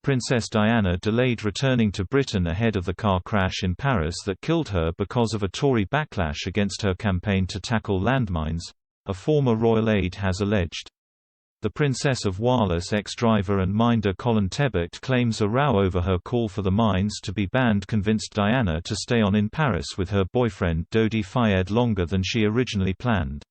Princess Diana delayed returning to Britain ahead of the car crash in Paris that killed her because of a Tory backlash against her campaign to tackle landmines, a former royal aide has alleged. The Princess of Wales ex-driver and minder Colin Tebbutt claims a row over her call for the mines to be banned convinced Diana to stay on in Paris with her boyfriend Dodi Fayed longer than she originally planned.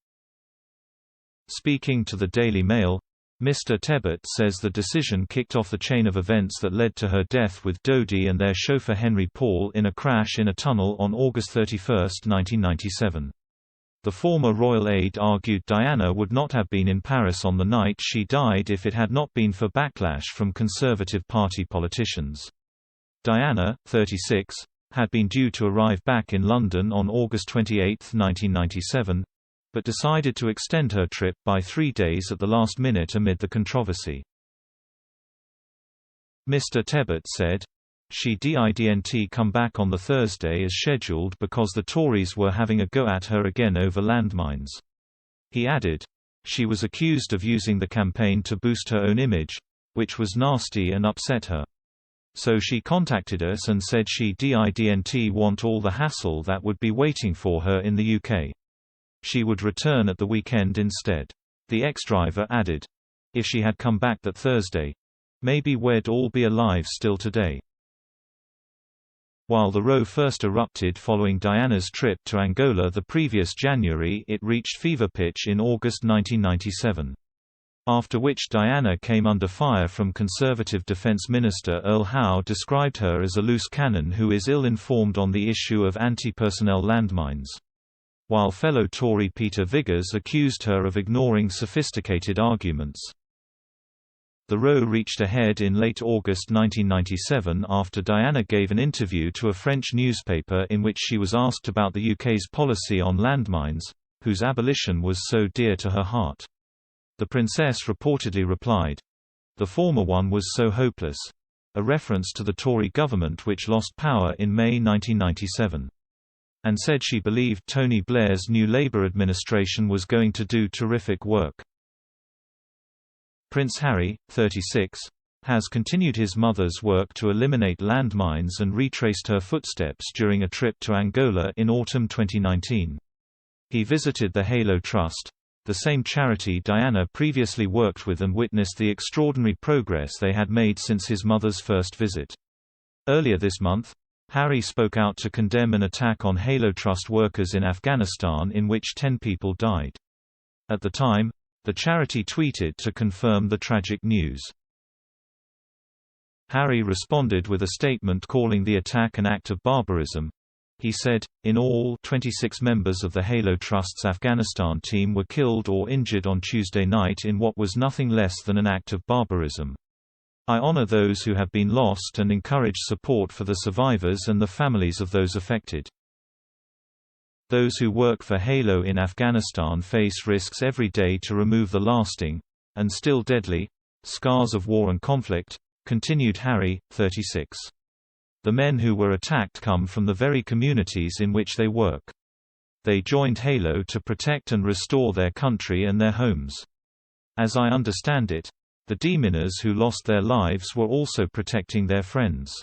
Speaking to the Daily Mail, Mr. Tebbutt says the decision kicked off the chain of events that led to her death with Dodi and their chauffeur Henri Paul in a crash in a tunnel on August 31, 1997. The former royal aide argued Diana would not have been in Paris on the night she died if it had not been for backlash from Conservative Party politicians. Diana, 36, had been due to arrive back in London on August 28, 1997, but decided to extend her trip by 3 days at the last minute amid the controversy. Mr. Tebbutt said, "She didn't come back on the Thursday as scheduled because the Tories were having a go at her again over landmines." He added, "She was accused of using the campaign to boost her own image, which was nasty and upset her. So she contacted us and said she didn't want all the hassle that would be waiting for her in the UK. She would return at the weekend instead." The ex-driver added, "If she had come back that Thursday, maybe we'd all be alive still today." While the row first erupted following Diana's trip to Angola the previous January, it reached fever pitch in August 1997. After which Diana came under fire from Conservative Defence Minister Earl Howe described her as a loose cannon who is ill-informed on the issue of anti-personnel landmines. While fellow Tory Peter Viggers accused her of ignoring sophisticated arguments. The row reached a head in late August 1997 after Diana gave an interview to a French newspaper in which she was asked about the UK's policy on landmines, whose abolition was so dear to her heart. The princess reportedly replied, "The former one was so hopeless," a reference to the Tory government which lost power in May 1997. And said she believed Tony Blair's new Labour administration was going to do terrific work. Prince Harry, 36, has continued his mother's work to eliminate landmines and retraced her footsteps during a trip to Angola in autumn 2019. He visited the Halo Trust, the same charity Diana previously worked with, and witnessed the extraordinary progress they had made since his mother's first visit. Earlier this month, Harry spoke out to condemn an attack on Halo Trust workers in Afghanistan in which 10 people died. At the time, the charity tweeted to confirm the tragic news. Harry responded with a statement calling the attack an act of barbarism. He said, "In all, 26 members of the Halo Trust's Afghanistan team were killed or injured on Tuesday night in what was nothing less than an act of barbarism. I honor those who have been lost and encourage support for the survivors and the families of those affected. Those who work for Halo in Afghanistan face risks every day to remove the lasting, and still deadly, scars of war and conflict," continued Harry, 36. "The men who were attacked come from the very communities in which they work. They joined Halo to protect and restore their country and their homes. As I understand it, the deminers who lost their lives were also protecting their friends."